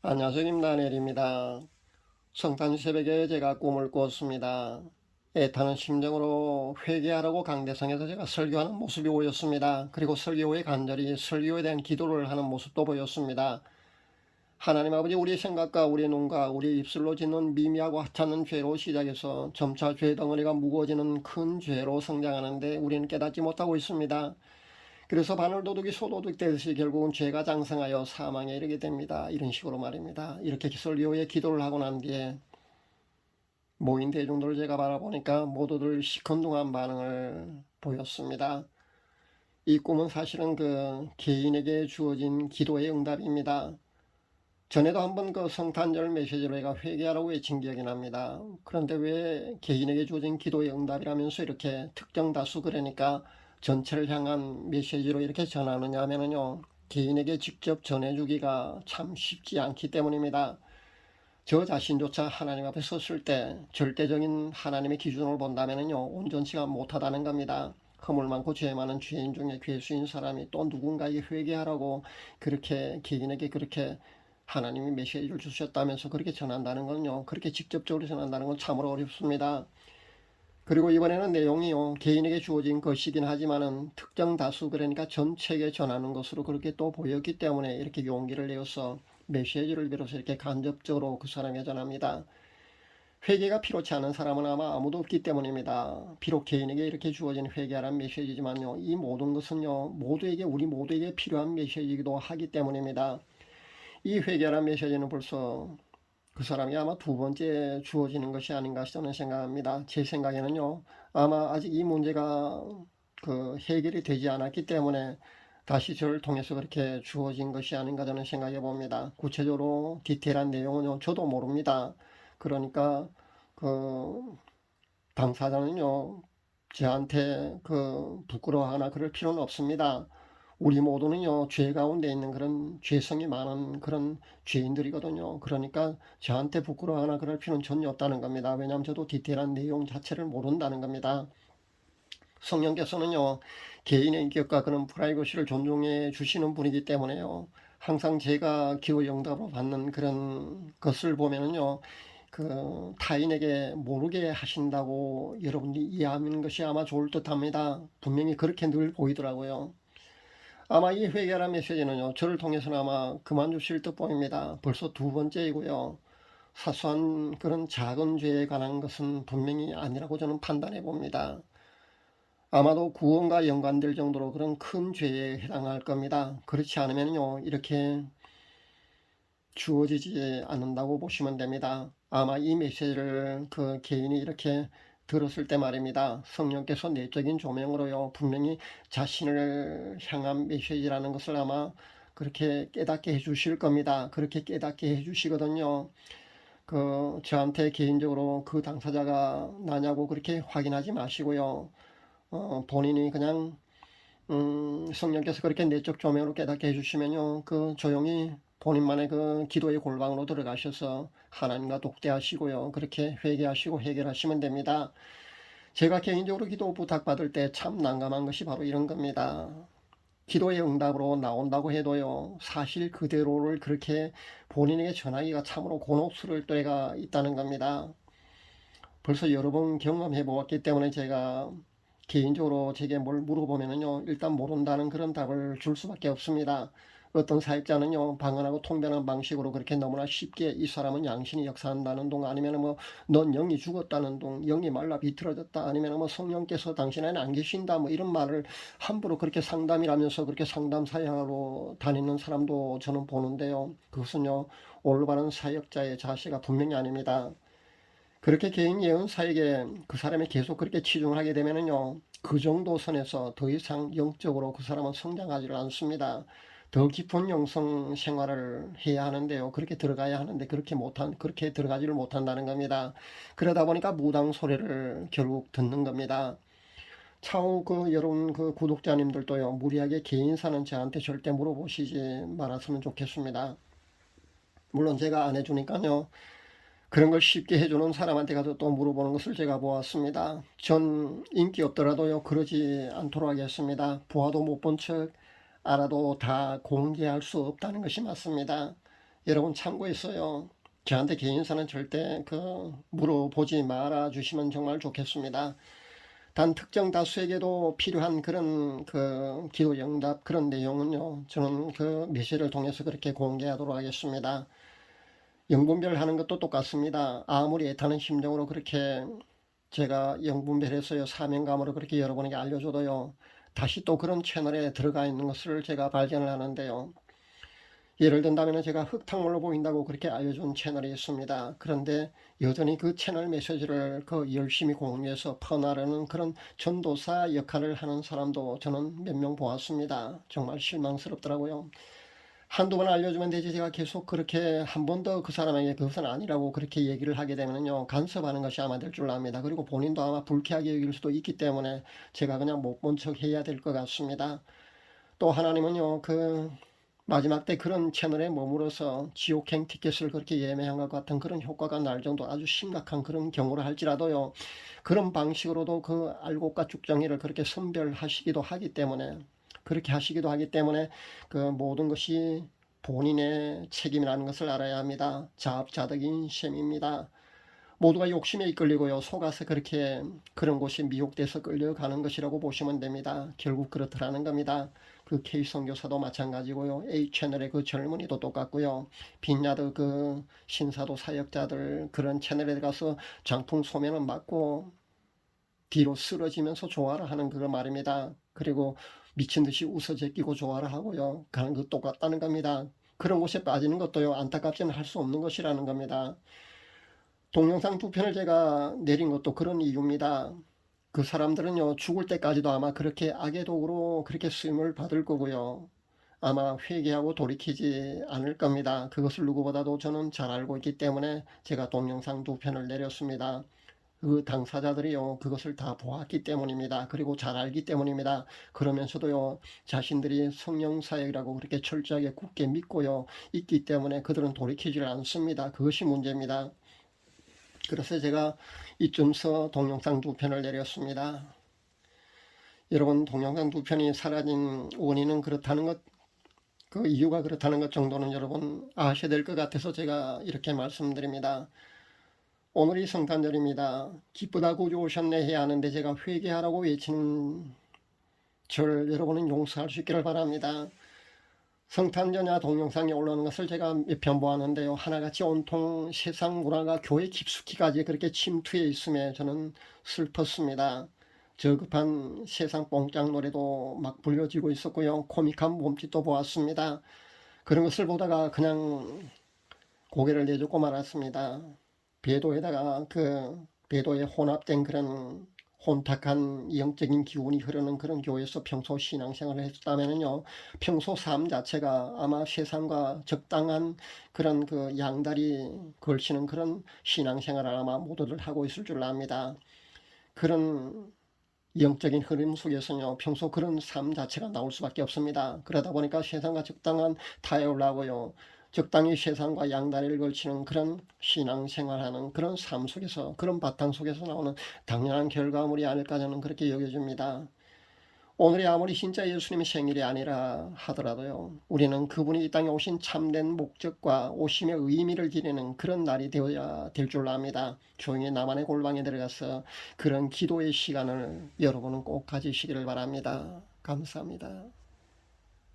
안녕하세요. 김다니엘입니다. 성탄 새벽에 제가 꿈을 꿨습니다. 애타는 심정으로 회개하라고 강대상에서 제가 설교하는 모습이 보였습니다. 그리고 설교 후에 간절히 설교에 대한 기도를 하는 모습도 보였습니다. 하나님 아버지, 우리 생각과 우리 눈과 우리 입술로 짓는 미미하고 하찮은 죄로 시작해서 점차 죄 덩어리가 무거워지는 큰 죄로 성장하는데 우리는 깨닫지 못하고 있습니다. 그래서 바늘도둑이 소도둑 되듯이 결국은 죄가 장성하여 사망에 이르게 됩니다. 이런 식으로 말입니다. 이렇게 설교에 기도를 하고 난 뒤에 모인 대중들을 제가 바라보니까 모두들 시큰둥한 반응을 보였습니다. 이 꿈은 사실은 그 개인에게 주어진 기도의 응답입니다. 전에도 한번 그 성탄절 메시지로 제가 회개하라고 외친 기억이 납니다. 그런데 왜 개인에게 주어진 기도의 응답이라면서 이렇게 특정 다수 그러니까 전체를 향한 메시지로 이렇게 전하느냐 하면요, 개인에게 직접 전해주기가 참 쉽지 않기 때문입니다. 저 자신조차 하나님 앞에 섰을 때 절대적인 하나님의 기준으로 본다면요, 온전치가 못하다는 겁니다. 허물 많고 죄 많은 죄인 중에 괴수인 사람이 또 누군가에게 회개하라고 그렇게 개인에게 그렇게 하나님이 메시지를 주셨다면서 그렇게 전한다는 건요, 그렇게 직접적으로 전한다는 건 참으로 어렵습니다. 그리고 이번에는 내용이요, 개인에게 주어진 것이긴 하지만은 특정 다수, 그러니까 전체에게 전하는 것으로 그렇게 또 보였기 때문에 이렇게 용기를 내어서 메시지를 빌어서 이렇게 간접적으로 그 사람에게 전합니다. 회개가 필요치 않은 사람은 아마 아무도 없기 때문입니다. 비록 개인에게 이렇게 주어진 회개하라는 메시지지만요, 이 모든 것은요, 모두에게, 우리 모두에게 필요한 메시지이기도 하기 때문입니다. 이 회개하라는 메시지는 벌써 그 사람이 아마 두 번째 주어지는 것이 아닌가 저는 생각합니다. 제 생각에는요, 아마 아직 이 문제가 그 해결이 되지 않았기 때문에 다시 저를 통해서 그렇게 주어진 것이 아닌가 저는 생각해 봅니다. 구체적으로 디테일한 내용은요, 저도 모릅니다. 그러니까 그 당사자는요, 저한테 그 부끄러워하거나 그럴 필요는 없습니다. 우리 모두는요, 죄 가운데 있는 그런 죄성이 많은 그런 죄인들이거든요. 그러니까 저한테 부끄러워하거나 그럴 필요는 전혀 없다는 겁니다. 왜냐하면 저도 디테일한 내용 자체를 모른다는 겁니다. 성령께서는요, 개인의 인격과 그런 프라이버시를 존중해 주시는 분이기 때문에요, 항상 제가 기도 영답으로 받는 그런 것을 보면은요, 그 타인에게 모르게 하신다고 여러분들이 이해하는 것이 아마 좋을 듯 합니다. 분명히 그렇게 늘 보이더라고요. 아마 이 회개라는 메시지는요, 저를 통해서는 아마 그만 주실 듯 보입니다. 벌써 두 번째이고요. 사소한 그런 작은 죄에 관한 것은 분명히 아니라고 저는 판단해 봅니다. 아마도 구원과 연관될 정도로 그런 큰 죄에 해당할 겁니다. 그렇지 않으면요, 이렇게 주어지지 않는다고 보시면 됩니다. 아마 이 메시지를 그 개인이 이렇게 들었을 때 말입니다, 성령께서 내적인 조명으로요, 분명히 자신을 향한 메시지라는 것을 아마 그렇게 깨닫게 해 주실 겁니다. 그렇게 깨닫게 해 주시거든요. 그 저한테 개인적으로 그 당사자가 나냐고 그렇게 확인하지 마시고요. 본인이 그냥 성령께서 그렇게 내적 조명으로 깨닫게 해주시면요, 그 조용히 본인만의 그 기도의 골방으로 들어가셔서 하나님과 독대하시고요, 그렇게 회개하시고 해결하시면 됩니다. 제가 개인적으로 기도 부탁받을 때 참 난감한 것이 바로 이런 겁니다. 기도의 응답으로 나온다고 해도요, 사실 그대로를 그렇게 본인에게 전하기가 참으로 곤혹스러울 때가 있다는 겁니다. 벌써 여러 번 경험해 보았기 때문에 제가 개인적으로 제게 뭘 물어보면은요, 일단 모른다는 그런 답을 줄 수밖에 없습니다. 어떤 사역자는요, 방언하고 통변한 방식으로 그렇게 너무나 쉽게 이 사람은 양신이 역사한다는 동, 아니면 뭐 넌 영이 죽었다는 동, 영이 말라 비틀어졌다, 아니면 뭐 성령께서 당신에는 안 계신다, 뭐 이런 말을 함부로 그렇게 상담이라면서 그렇게 상담 사역하러 다니는 사람도 저는 보는데요, 그것은요, 올바른 사역자의 자세가 분명히 아닙니다. 그렇게 개인 예언사에게 그 사람이 계속 그렇게 치중을 하게 되면은요, 그 정도 선에서 더 이상 영적으로 그 사람은 성장하지를 않습니다. 더 깊은 영성 생활을 해야 하는데요, 그렇게 들어가야 하는데 그렇게 들어가지를 못한다는 겁니다. 그러다 보니까 무당 소리를 결국 듣는 겁니다. 차후 그 여러분 그 구독자님들도요, 무리하게 개인사는 저한테 절대 물어보시지 말았으면 좋겠습니다. 물론 제가 안 해주니까요, 그런 걸 쉽게 해주는 사람한테 가서 또 물어보는 것을 제가 보았습니다. 전 인기 없더라도요, 그러지 않도록 하겠습니다. 보아도 못 본 척, 알아도 다 공개할 수 없다는 것이 맞습니다. 여러분 참고했어요. 저한테 개인사는 절대 물어보지 말아 주시면 정말 좋겠습니다. 단 특정 다수에게도 필요한 그런 기도 응답 그런 내용은요, 저는 메시지를 통해서 그렇게 공개하도록 하겠습니다. 영분별 하는 것도 똑같습니다. 아무리 애타는 심정으로 그렇게 제가 영분별해서요, 사명감으로 그렇게 여러분에게 알려줘도요, 다시 또 그런 채널에 들어가 있는 것을 제가 발견을 하는데요. 예를 든다면 제가 흙탕물로 보인다고 그렇게 알려준 채널이 있습니다. 그런데 여전히 그 채널 메시지를 열심히 공유해서 퍼나르는 그런 전도사 역할을 하는 사람도 저는 몇 명 보았습니다. 정말 실망스럽더라고요. 한두 번 알려주면 되지, 제가 계속 그렇게 한 번 더 그 사람에게 그것은 아니라고 그렇게 얘기를 하게 되면요, 간섭하는 것이 아마 될 줄 압니다. 그리고 본인도 아마 불쾌하게 여길 수도 있기 때문에 제가 그냥 못 본 척 해야 될 것 같습니다. 또 하나님은요, 마지막 때 그런 채널에 머물러서 지옥행 티켓을 그렇게 예매한 것 같은 그런 효과가 날 정도 아주 심각한 그런 경우를 할지라도요, 그런 방식으로도 알곡과 죽정이를 그렇게 선별하시기도 하기 때문에, 그렇게 하시기도 하기 때문에 모든 것이 본인의 책임이라는 것을 알아야 합니다. 자업자득인 셈입니다. 모두가 욕심에 이끌리고요, 속아서 그렇게 그런 곳이 미혹돼서 끌려가는 것이라고 보시면 됩니다. 결국 그렇더라는 겁니다. K 선교사도 마찬가지고요, A 채널의 젊은이도 똑같고요, 빈야드 신사도 사역자들 그런 채널에 가서 장풍 소면은 맞고 뒤로 쓰러지면서 좋아라 하는 말입니다. 그리고 미친 듯이 웃어 제끼고 좋아라 하고요, 가는 것 똑같다는 겁니다. 그런 곳에 빠지는 것도요, 안타깝지는 할 수 없는 것이라는 겁니다. 동영상 두 편을 제가 내린 것도 그런 이유입니다. 그 사람들은요, 죽을 때까지도 아마 그렇게 악의 도구로 그렇게 쓰임을 받을 거고요, 아마 회개하고 돌이키지 않을 겁니다. 그것을 누구보다도 저는 잘 알고 있기 때문에 제가 동영상 두 편을 내렸습니다. 그 당사자들이요, 그것을 다 보았기 때문입니다. 그리고 잘 알기 때문입니다. 그러면서도요, 자신들이 성령 사역이라고 그렇게 철저하게 굳게 믿고요 있기 때문에 그들은 돌이키질 않습니다. 그것이 문제입니다. 그래서 제가 이쯤서 동영상 두 편을 내렸습니다. 여러분, 동영상 두 편이 사라진 원인은 그렇다는 것, 이유가 그렇다는 것 정도는 여러분 아셔야 될 것 같아서 제가 이렇게 말씀드립니다. 오늘이 성탄절입니다. 기쁘다 구주 오셨네 해야 하는데 제가 회개하라고 외치는 절 여러분은 용서할 수 있기를 바랍니다. 성탄절야 동영상에 올라오는 것을 제가 몇 편 보았는데요, 하나같이 온통 세상 문화가 교회 깊숙이까지 그렇게 침투해 있음에 저는 슬펐습니다. 저급한 세상 뽕짝 노래도 막 불려지고 있었고요, 코믹한 몸짓도 보았습니다. 그런 것을 보다가 그냥 고개를 내젓고 말았습니다. 배도에다가 배도에 혼합된 그런 혼탁한 영적인 기운이 흐르는 그런 교회에서 평소 신앙생활을 했다면요, 평소 삶 자체가 아마 세상과 적당한 그런 양다리 걸치는 그런 신앙생활을 아마 모두들 하고 있을 줄 압니다. 그런 영적인 흐름 속에서요, 평소 그런 삶 자체가 나올 수밖에 없습니다. 그러다 보니까 세상과 적당한 타협을 하고요, 적당히 세상과 양다리를 걸치는 그런 신앙생활하는 그런 삶 속에서, 그런 바탕 속에서 나오는 당연한 결과물이 아닐까 저는 그렇게 여겨집니다. 오늘이 아무리 진짜 예수님의 생일이 아니라 하더라도요, 우리는 그분이 이 땅에 오신 참된 목적과 오심의 의미를 기리는 그런 날이 되어야 될 줄 압니다. 조용히 나만의 골방에 들어가서 그런 기도의 시간을 여러분은 꼭 가지시기를 바랍니다. 감사합니다.